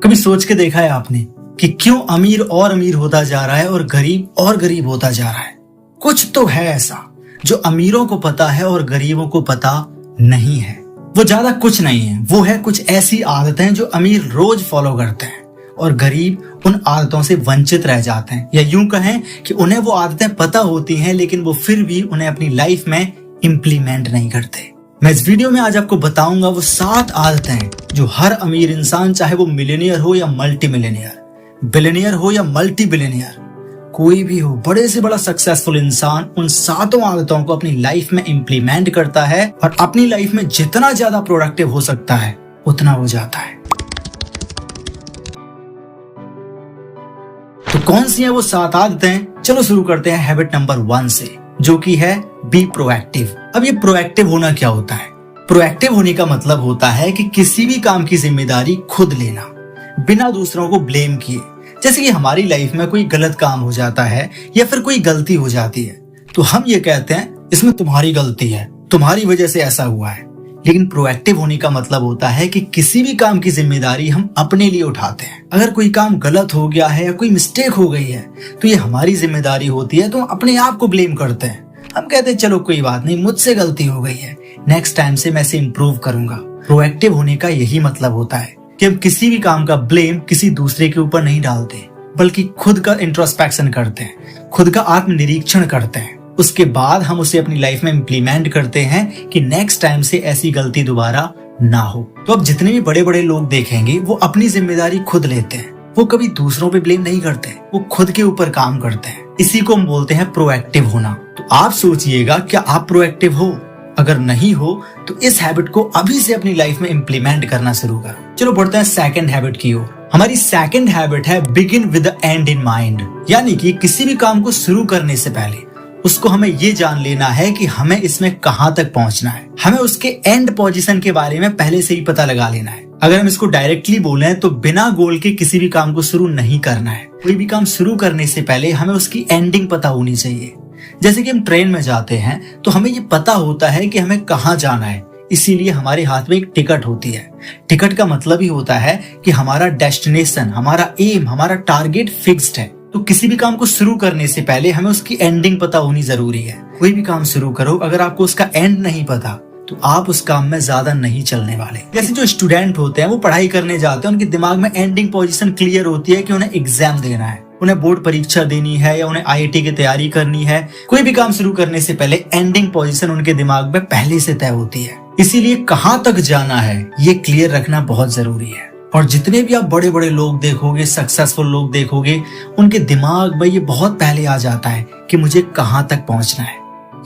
कभी सोच के देखा है आपने कि क्यों अमीर और अमीर होता जा रहा है और गरीब और गरीब होता जा रहा है? कुछ तो है ऐसा जो अमीरों को पता है और गरीबों को पता नहीं है। वो ज्यादा कुछ नहीं है, वो है कुछ ऐसी आदतें जो अमीर रोज फॉलो करते हैं और गरीब उन आदतों से वंचित रह जाते हैं, या यूं कहें कि उन्हें वो आदतें पता होती हैं लेकिन वो फिर भी उन्हें अपनी लाइफ में इम्प्लीमेंट नहीं करते। मैं इस वीडियो में आज आपको बताऊंगा वो 7 आदतें जो हर अमीर इंसान, चाहे वो मिलियनियर हो या मल्टी मिलियनियर, बिलियनियर हो या मल्टी बिलियनियर, कोई भी हो, बड़े से बड़ा सक्सेसफुल इंसान उन 7 आदतों को अपनी लाइफ में इम्प्लीमेंट करता है और अपनी लाइफ में जितना ज्यादा प्रोडक्टिव हो सकता है उतना हो जाता है। तो कौन सी है वो 7 आदतें? चलो शुरू करते हैं हैबिट नंबर 1 से, जो कि है बी प्रोएक्टिव। अब ये प्रोएक्टिव होना क्या होता है? प्रोएक्टिव होने का मतलब होता है कि किसी भी काम की जिम्मेदारी खुद लेना बिना दूसरों को ब्लेम किए। जैसे कि हमारी लाइफ में कोई गलत काम हो जाता है या फिर कोई गलती हो जाती है तो हम ये कहते हैं इसमें तुम्हारी गलती है, तुम्हारी वजह से ऐसा हुआ है। लेकिन प्रोएक्टिव होने का मतलब होता है कि किसी भी काम की जिम्मेदारी हम अपने लिए उठाते हैं। अगर कोई काम गलत हो गया है या कोई मिस्टेक हो गई है तो ये हमारी जिम्मेदारी होती है, तो हम अपने आप को ब्लेम करते हैं। हम कहते हैं चलो कोई बात नहीं, मुझसे गलती हो गई है, नेक्स्ट टाइम से मैं इसे इम्प्रूव करूंगा। प्रोएक्टिव होने का यही मतलब होता है कि हम किसी भी काम का ब्लेम किसी दूसरे के ऊपर नहीं डालते, बल्कि खुद का इंट्रोस्पेक्शन करते हैं, खुद का आत्मनिरीक्षण करते हैं। उसके बाद हम उसे अपनी लाइफ में इम्प्लीमेंट करते हैं कि नेक्स्ट टाइम से ऐसी गलती दोबारा ना हो। तो अब जितने भी बड़े बड़े लोग देखेंगे वो अपनी जिम्मेदारी खुद लेते हैं, वो कभी दूसरों पे ब्लेम नहीं करते, वो खुद के ऊपर काम करते हैं। इसी को हम बोलते हैं प्रोएक्टिव होना। तो आप सोचिएगा, क्या आप प्रोएक्टिव हो? अगर नहीं हो तो इस हैबिट को अभी से अपनी लाइफ में इम्प्लीमेंट करना शुरू करो। चलो बढ़ते हैं सेकंड हैबिट की ओर। हमारी सेकंड हैबिट है begin with the and in mind, यानी कि किसी भी काम को शुरू करने से पहले उसको हमें ये जान लेना है कि हमें इसमें कहाँ तक पहुंचना है। हमें उसके एंड पोजीशन के बारे में पहले से ही पता लगा लेना है। अगर हम इसको डायरेक्टली बोलें तो बिना गोल के किसी भी काम को शुरू नहीं करना है। कोई भी काम शुरू करने से पहले हमें उसकी एंडिंग पता होनी चाहिए। जैसे कि हम ट्रेन में जाते हैं तो हमें ये पता होता है कि हमें कहाँ जाना है, इसीलिए हमारे हाथ में एक टिकट होती है। टिकट का मतलब ही होता है कि हमारा डेस्टिनेशन, हमारा एम, हमारा टारगेट फिक्स्ड है। तो किसी भी काम को शुरू करने से पहले हमें उसकी एंडिंग पता होनी जरूरी है। कोई भी काम शुरू करो, अगर आपको उसका एंड नहीं पता तो आप उस काम में ज्यादा नहीं चलने वाले। जैसे जो स्टूडेंट होते हैं वो पढ़ाई करने जाते हैं, उनके दिमाग में एंडिंग पोजीशन क्लियर होती है कि उन्हें एग्जाम देना है, उन्हें बोर्ड परीक्षा देनी है या उन्हें आईआईटी की तैयारी करनी है। कोई भी काम शुरू करने से पहले एंडिंग पोजीशन उनके दिमाग में पहले से तय होती है। इसीलिए कहाँ तक जाना है ये क्लियर रखना बहुत जरूरी है। और जितने भी आप बड़े बड़े लोग देखोगे, सक्सेसफुल लोग देखोगे, उनके दिमाग में ये बहुत पहले आ जाता है कि मुझे कहाँ तक पहुंचना है,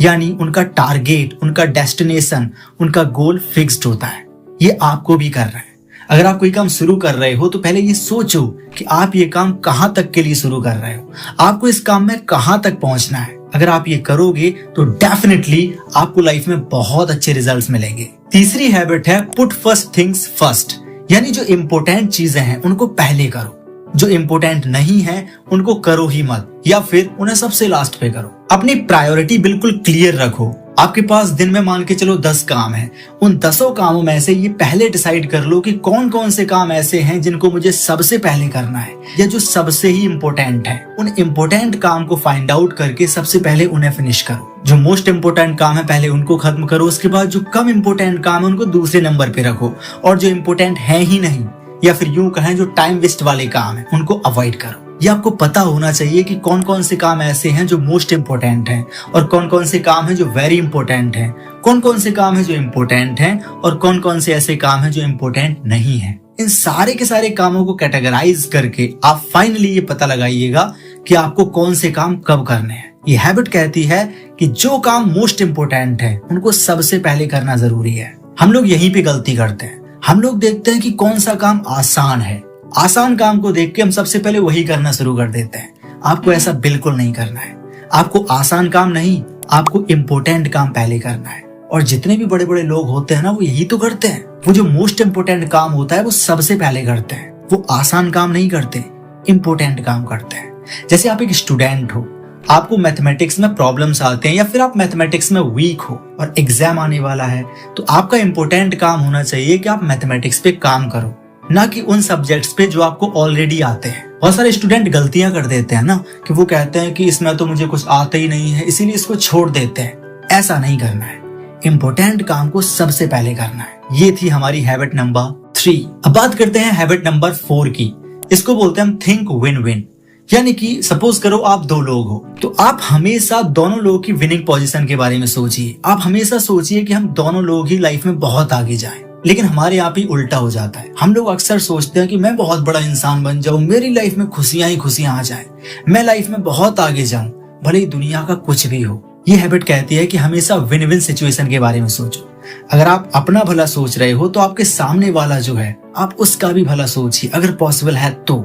यानी उनका टारगेट, उनका डेस्टिनेशन, उनका गोल फिक्स्ड होता है। ये आपको भी करना है। अगर आप कोई काम शुरू कर रहे हो तो पहले ये सोचो कि आप ये काम कहाँ तक के लिए शुरू कर रहे हो, आपको इस काम में कहाँ तक पहुंचना है। अगर आप ये करोगे तो डेफिनेटली आपको लाइफ में बहुत अच्छे रिजल्ट्स मिलेंगे। तीसरी हैबिट है पुट फर्स्ट थिंग्स फर्स्ट, यानी जो इम्पोर्टेंट चीजें हैं उनको पहले करो, जो इम्पोर्टेंट नहीं है उनको करो ही मत, या फिर उन्हें सबसे लास्ट पे करो। अपनी प्रायोरिटी बिल्कुल क्लियर रखो। आपके पास दिन में मान के चलो 10 काम हैं, उन 10 कामों में से ये पहले डिसाइड कर लो कि कौन कौन से काम ऐसे हैं जिनको मुझे सबसे पहले करना है, या जो सबसे ही इम्पोर्टेंट है। उन इम्पोर्टेंट काम को फाइंड आउट करके सबसे पहले उन्हें फिनिश करो। जो मोस्ट इम्पोर्टेंट काम है पहले उनको खत्म करो, उसके बाद जो कम इम्पोर्टेंट काम है उनको दूसरे नंबर पे रखो, और जो इम्पोर्टेंट है ही नहीं, या फिर यूं कहें जो टाइम वेस्ट वाले काम है, उनको अवॉइड करो। ये आपको पता होना चाहिए कि कौन कौन से काम ऐसे हैं जो मोस्ट इम्पोर्टेंट हैं और कौन कौन से काम हैं जो वेरी इंपॉर्टेंट हैं, कौन कौन से काम हैं जो इम्पोर्टेंट हैं और कौन कौन से ऐसे काम हैं जो इम्पोर्टेंट नहीं हैं। इन सारे के सारे कामों को कैटेगराइज करके आप फाइनली ये पता लगाइएगा कि आपको कौन से काम कब करने हैं। ये हैबिट कहती है कि जो काम मोस्ट इम्पोर्टेंट है उनको सबसे पहले करना जरूरी है। हम लोग यहीं पे गलती करते हैं। हम लोग देखते हैं कि कौन सा काम आसान है, आसान काम को देख के हम सबसे पहले वही करना शुरू कर देते हैं। आपको ऐसा बिल्कुल नहीं करना है। आपको आसान काम नहीं, आपको इम्पोर्टेंट काम पहले करना है। और जितने भी बड़े बड़े लोग होते हैं ना, वो यही तो करते हैं। वो जो मोस्ट इम्पोर्टेंट काम होता है वो सबसे पहले करते हैं। वो आसान काम नहीं करते, इम्पोर्टेंट काम करते हैं। जैसे आप एक स्टूडेंट हो, आपको मैथमेटिक्स में प्रॉब्लम्स आते हैं या फिर आप मैथमेटिक्स में वीक हो और एग्जाम आने वाला है, तो आपका इम्पोर्टेंट काम होना चाहिए कि आप मैथमेटिक्स पे काम करो। ना कि उन सब्जेक्ट्स पे जो आपको ऑलरेडी आते हैं। बहुत सारे स्टूडेंट गलतियां कर देते हैं ना कि वो कहते हैं कि इसमें तो मुझे कुछ आता ही नहीं है, इसीलिए इसको छोड़ देते हैं। ऐसा नहीं करना है, इम्पोर्टेंट काम को सबसे पहले करना है। ये थी हमारी हैबिट नंबर 3। अब बात करते हैं हैबिट नंबर 4 की। इसको बोलते हैं हम थिंक विन विन। यानी कि सपोज करो आप 2 लोग हो, तो आप हमेशा दोनों लोगों की विनिंग पोजीशन के बारे में सोचिए। आप हमेशा सोचिए कि हम दोनों लोग ही लाइफ में बहुत आगे जाएं। लेकिन हमारे यहाँ पे उल्टा हो जाता है। हम लोग अक्सर सोचते हैं कि मैं बहुत बड़ा इंसान बन जाऊं, मेरी लाइफ में खुशियां ही खुशियां आ जाएं, मैं लाइफ में बहुत आगे जाऊं, भले ही दुनिया का कुछ भी हो। ये हैबिट कहती है कि हमेशा विन विन सिचुएशन के बारे में सोचो। अगर आप अपना भला सोच रहे हो तो आपके सामने वाला जो है आप उसका भी भला सोचिए, अगर पॉसिबल है तो।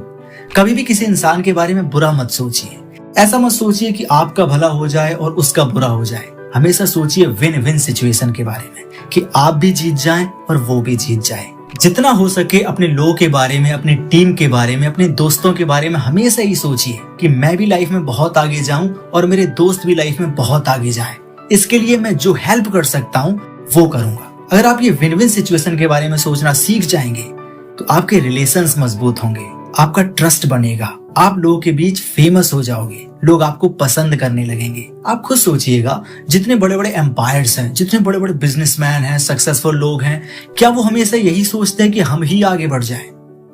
कभी भी किसी इंसान के बारे में बुरा मत सोचिए। ऐसा मत सोचिए कि आपका भला हो जाए और उसका बुरा हो जाए। हमेशा सोचिए विन विन सिचुएशन के बारे में कि आप भी जीत जाएं और वो भी जीत जाए। जितना हो सके अपने लोगों के बारे में, अपनी टीम के बारे में, अपने दोस्तों के बारे में हमेशा ही सोचिए कि मैं भी लाइफ में बहुत आगे जाऊं और मेरे दोस्त भी लाइफ में बहुत आगे जाएं। इसके लिए मैं जो हेल्प कर सकता हूं वो करूंगा। अगर आप ये विन विन सिचुएशन के बारे में सोचना सीख जाएंगे तो आपके रिलेशंस मजबूत होंगे, आपका ट्रस्ट बनेगा, आप लोगों के बीच फेमस हो जाओगे, लोग आपको पसंद करने लगेंगे। आप खुद सोचिएगा, जितने बड़े बड़े एम्पायर्स हैं, जितने बड़े बड़े बिजनेसमैन हैं, सक्सेसफुल लोग हैं, क्या वो हमेशा यही सोचते हैं कि हम ही आगे बढ़ जाएं?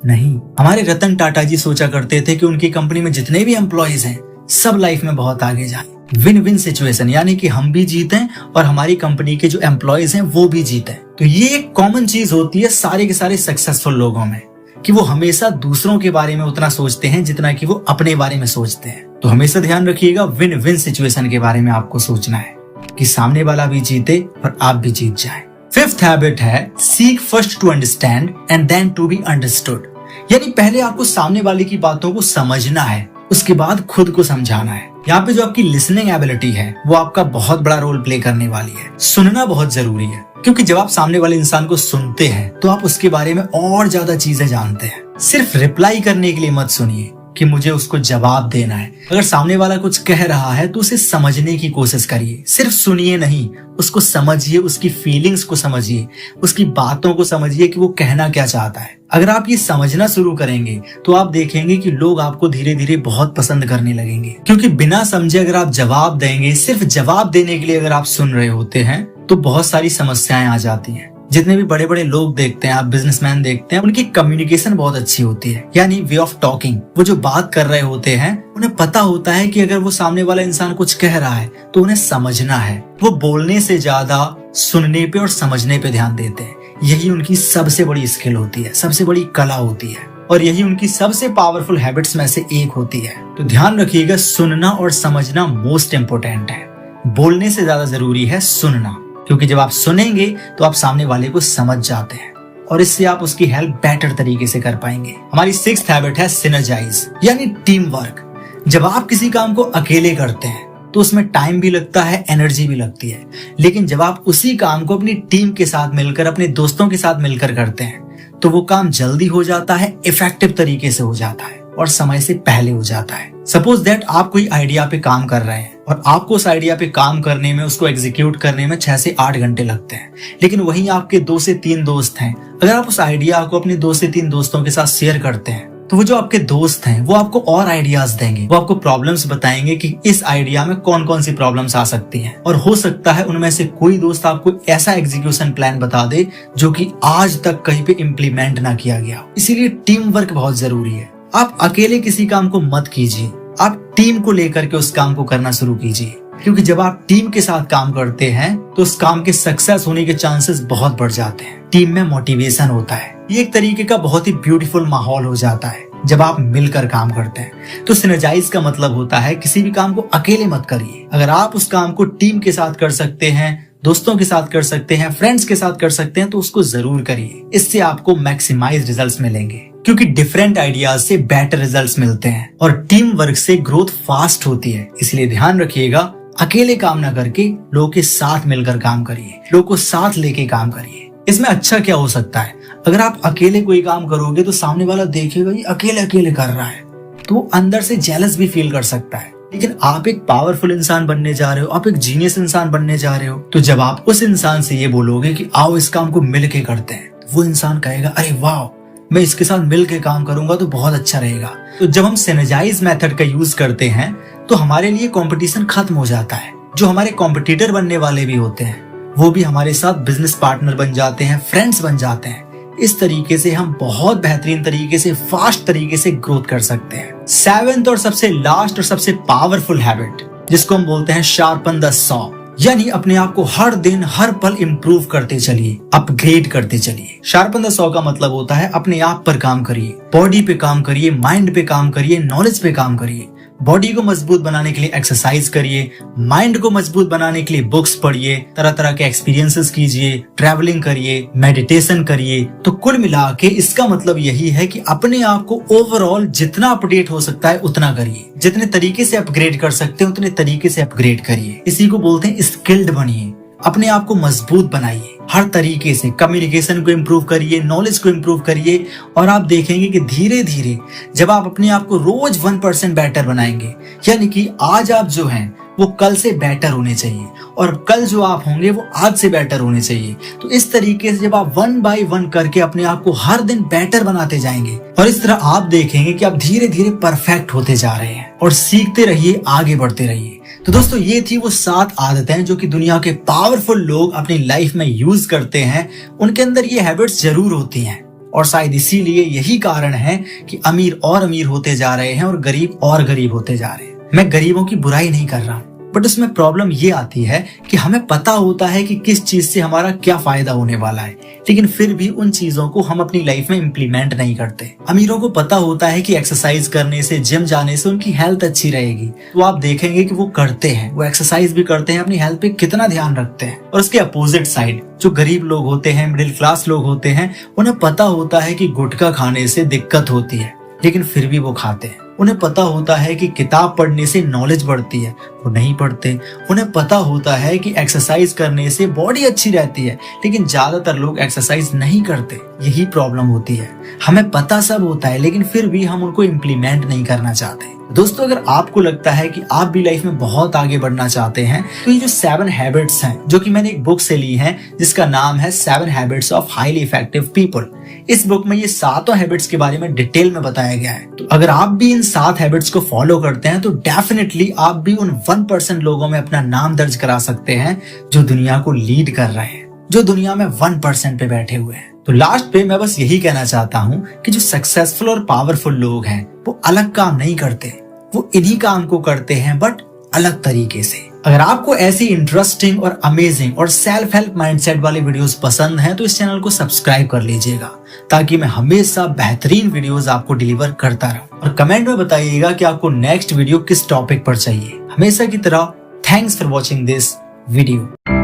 नहीं। हमारे रतन टाटा जी सोचा करते थे कि उनकी कंपनी में जितने भी एम्प्लॉयज हैं सब लाइफ में बहुत आगे जाएं। विन विन सिचुएशन, यानी कि हम भी जीतें और हमारी कंपनी के जो एम्प्लॉयज हैं वो भी जीतें। तो ये एक कॉमन चीज होती है सारे के सारे सक्सेसफुल लोगों में कि वो हमेशा दूसरों के बारे में उतना सोचते हैं जितना कि वो अपने बारे में सोचते हैं। तो हमेशा ध्यान रखिएगा, विन विन सिचुएशन के बारे में आपको सोचना है कि सामने वाला भी जीते और आप भी जीत जाएं। 5th हैबिट है seek first to understand and then to be understood. यानी पहले आपको सामने वाले की बातों को समझना है, उसके बाद खुद को समझाना है। यहाँ पे जो आपकी लिसनिंग एबिलिटी है वो आपका बहुत बड़ा रोल प्ले करने वाली है। सुनना बहुत जरूरी है, क्योंकि जब आप सामने वाले इंसान को सुनते हैं तो आप उसके बारे में और ज्यादा चीजें जानते हैं। सिर्फ रिप्लाई करने के लिए मत सुनिए कि मुझे उसको जवाब देना है। अगर सामने वाला कुछ कह रहा है तो उसे समझने की कोशिश करिए, सिर्फ सुनिए नहीं, उसको समझिए, उसकी फीलिंग्स को समझिए, उसकी बातों को समझिए कि वो कहना क्या चाहता है। अगर आप ये समझना शुरू करेंगे तो आप देखेंगे कि लोग आपको धीरे धीरे बहुत पसंद करने लगेंगे। क्योंकि बिना समझे अगर आप जवाब देंगे, सिर्फ जवाब देने के लिए अगर आप सुन रहे होते हैं तो बहुत सारी समस्याएं आ जाती हैं। जितने भी बड़े बड़े लोग देखते हैं, आप बिजनेसमैन देखते हैं, उनकी कम्युनिकेशन बहुत अच्छी होती है, यानी वे ऑफ टॉकिंग। वो जो बात कर रहे होते हैं उन्हें पता होता है कि अगर वो सामने वाला इंसान कुछ कह रहा है तो उन्हें समझना है। वो बोलने से ज्यादा सुनने पे और समझने पे ध्यान देते हैं। यही उनकी सबसे बड़ी स्किल होती है, सबसे बड़ी कला होती है, और यही उनकी सबसे पावरफुल हैबिट्स में से एक होती है। तो ध्यान रखिएगा, सुनना और समझना मोस्ट इम्पोर्टेंट है। बोलने से ज्यादा जरूरी है सुनना, क्योंकि जब आप सुनेंगे तो आप सामने वाले को समझ जाते हैं और इससे आप उसकी हेल्प बेटर तरीके से कर पाएंगे। हमारी 6th हैबिट है सिनर्जाइज, यानी टीम वर्क। जब आप किसी काम को अकेले करते हैं तो उसमें टाइम भी लगता है, एनर्जी भी लगती है, लेकिन जब आप उसी काम को अपनी टीम के साथ मिलकर, अपने दोस्तों के साथ मिलकर करते हैं तो वो काम जल्दी हो जाता है, इफेक्टिव तरीके से हो जाता है और समय से पहले हो जाता है। सपोज दैट आप कोई आइडिया पे काम कर रहे हैं और आपको उस आइडिया पे काम करने में, उसको एग्जीक्यूट करने में 6 से 8 घंटे लगते हैं, लेकिन वहीं आपके 2 से 3 दोस्त हैं। अगर आप उस आइडिया को अपने 2 से 3 दोस्तों के साथ शेयर करते हैं तो वो जो आपके दोस्त हैं वो आपको और आइडियाज देंगे, वो आपको प्रॉब्लम्स बताएंगे कि इस आइडिया में कौन कौन सी प्रॉब्लम्स आ सकती हैं, और हो सकता है उनमें से कोई दोस्त आपको ऐसा एग्जीक्यूशन प्लान बता दे जो कि आज तक कहीं पे इम्प्लीमेंट ना किया गया। इसीलिए टीम वर्क बहुत जरूरी है। आप अकेले किसी काम को मत कीजिए, आप टीम को लेकर के उस काम को करना शुरू कीजिए, क्योंकि जब आप टीम के साथ काम करते हैं तो उस काम के सक्सेस होने के चांसेस बहुत बढ़ जाते हैं। टीम में मोटिवेशन होता है, ये एक तरीके का बहुत ही ब्यूटीफुल माहौल हो जाता है जब आप मिलकर काम करते हैं। तो सिनर्जाइज का मतलब होता है किसी भी काम को अकेले मत करिए। अगर आप उस काम को टीम के साथ कर सकते हैं, दोस्तों के साथ कर सकते हैं, फ्रेंड्स के साथ कर सकते हैं तो उसको जरूर करिए। इससे आपको मैक्सिमाइज रिजल्ट्स मिलेंगे, क्योंकि डिफरेंट आइडियाज से बेटर रिजल्ट्स मिलते हैं और टीम वर्क से ग्रोथ फास्ट होती है। इसलिए ध्यान रखिएगा, अकेले काम ना करके लोगों के साथ मिलकर काम करिए, लोगों को साथ लेके काम करिए। इसमें अच्छा क्या हो सकता है, अगर आप अकेले कोई काम करोगे तो सामने वाला देखेगा ये अकेले अकेले कर रहा है तो वो अंदर से जेलस भी फील कर सकता है। लेकिन आप एक पावरफुल इंसान बनने जा रहे हो, आप एक जीनियस इंसान बनने जा रहे हो, तो जब आप उस इंसान से ये बोलोगे कि आओ इस काम को मिलके करते हैं, तो वो इंसान कहेगा अरे वाह, मैं इसके साथ मिल के काम करूंगा तो बहुत अच्छा रहेगा। तो जब हम सिनर्जाइज मेथड का यूज करते हैं तो हमारे लिए कंपटीशन खत्म हो जाता है। जो हमारे कॉम्पिटिटर बनने वाले भी होते हैं वो भी हमारे साथ बिजनेस पार्टनर बन जाते हैं, फ्रेंड्स बन जाते हैं। इस तरीके से हम बहुत बेहतरीन तरीके से, फास्ट तरीके से ग्रोथ कर सकते हैं। 7th और सबसे लास्ट और सबसे पावरफुल हैबिट जिसको हम बोलते हैं शार्पन द सॉ, यानी अपने आप को हर दिन हर पल इम्प्रूव करते चलिए, अपग्रेड करते चलिए। शार्पन द सॉ का मतलब होता है अपने आप पर काम करिए, बॉडी पे काम करिए, माइंड पे काम करिए, नॉलेज पे काम करिए। बॉडी को मजबूत बनाने के लिए एक्सरसाइज करिए, माइंड को मजबूत बनाने के लिए बुक्स पढ़िए, तरह तरह के एक्सपीरियंसेस कीजिए, ट्रैवलिंग करिए, मेडिटेशन करिए। तो कुल मिला के इसका मतलब यही है कि अपने आप को ओवरऑल जितना अपडेट हो सकता है उतना करिए, जितने तरीके से अपग्रेड कर सकते हैं उतने तरीके से अपग्रेड करिए। इसी को बोलते हैं स्किल्ड बनिए, अपने आप को मजबूत बनाइए, हर तरीके से कम्युनिकेशन को इम्प्रूव करिए, नॉलेज को इम्प्रूव करिए। और आप देखेंगे कि धीरे धीरे जब आप अपने आप को रोज 1% बेटर बनाएंगे, यानी कि आज आप जो हैं वो कल से बेटर होने चाहिए और कल जो आप होंगे वो आज से बेटर होने चाहिए। तो इस तरीके से जब आप 1 by 1 करके अपने आप को हर दिन बेटर बनाते जाएंगे और इस तरह आप देखेंगे कि आप धीरे धीरे परफेक्ट होते जा रहे हैं। और सीखते रहिए, आगे बढ़ते रहिए। तो दोस्तों ये थी वो 7 आदतें जो कि दुनिया के पावरफुल लोग अपनी लाइफ में यूज करते हैं। उनके अंदर ये हैबिट्स जरूर होती हैं और शायद इसीलिए यही कारण है कि अमीर और अमीर होते जा रहे हैं और गरीब और गरीब होते जा रहे हैं। मैं गरीबों की बुराई नहीं कर रहा, बट उसमें प्रॉब्लम ये आती है कि हमें पता होता है कि किस चीज से हमारा क्या फायदा होने वाला है, लेकिन फिर भी उन चीजों को हम अपनी लाइफ में इम्प्लीमेंट नहीं करते। अमीरों को पता होता है कि एक्सरसाइज करने से, जिम जाने से उनकी हेल्थ अच्छी रहेगी, तो आप देखेंगे कि वो करते हैं, वो एक्सरसाइज भी करते हैं, अपनी हेल्थ पे कितना ध्यान रखते हैं। और उसके अपोजिट साइड जो गरीब लोग होते हैं, मिडिल क्लास लोग होते हैं, उन्हें पता होता है कि गुटखा खाने से दिक्कत होती है, लेकिन फिर भी वो खाते हैं। उन्हें पता होता है कि किताब पढ़ने से नॉलेज बढ़ती है, वो नहीं पढ़ते। उन्हें पता होता है कि एक्सरसाइज करने से बॉडी अच्छी रहती है, लेकिन ज्यादातर लोग एक्सरसाइज नहीं करते। यही प्रॉब्लम होती है, हमें पता सब होता है लेकिन फिर भी हम उनको इम्प्लीमेंट नहीं करना चाहते। दोस्तों अगर आपको लगता है कि आप भी लाइफ में बहुत आगे बढ़ना चाहते हैं तो ये जो 7 हैबिट्स हैं जो कि मैंने एक बुक से ली हैं जिसका नाम है 7 habits of highly effective people, इस बुक में ये 7 हैबिट्स के बारे में डिटेल में बताया गया है। तो अगर आप भी इन 7 हैबिट्स को फॉलो करते हैं तो डेफिनेटली आप भी उन 1% लोगों में अपना नाम दर्ज करा सकते हैं जो दुनिया को लीड कर रहे हैं, जो दुनिया में 1% पे बैठे हुए हैं। तो लास्ट पे मैं बस यही कहना चाहता हूँ कि जो सक्सेसफुल और पावरफुल लोग हैं वो अलग काम नहीं करते, वो इन्हीं काम को करते हैं बट अलग तरीके से। अगर आपको ऐसी इंटरेस्टिंग और अमेजिंग और सेल्फ हेल्प माइंडसेट वाली वीडियोस पसंद हैं तो इस चैनल को सब्सक्राइब कर लीजिएगा ताकि मैं हमेशा बेहतरीन वीडियोस आपको डिलीवर करता रहूं। और कमेंट में बताइएगा कि आपको नेक्स्ट वीडियो किस टॉपिक पर चाहिए। हमेशा की तरह thanks for watching this video.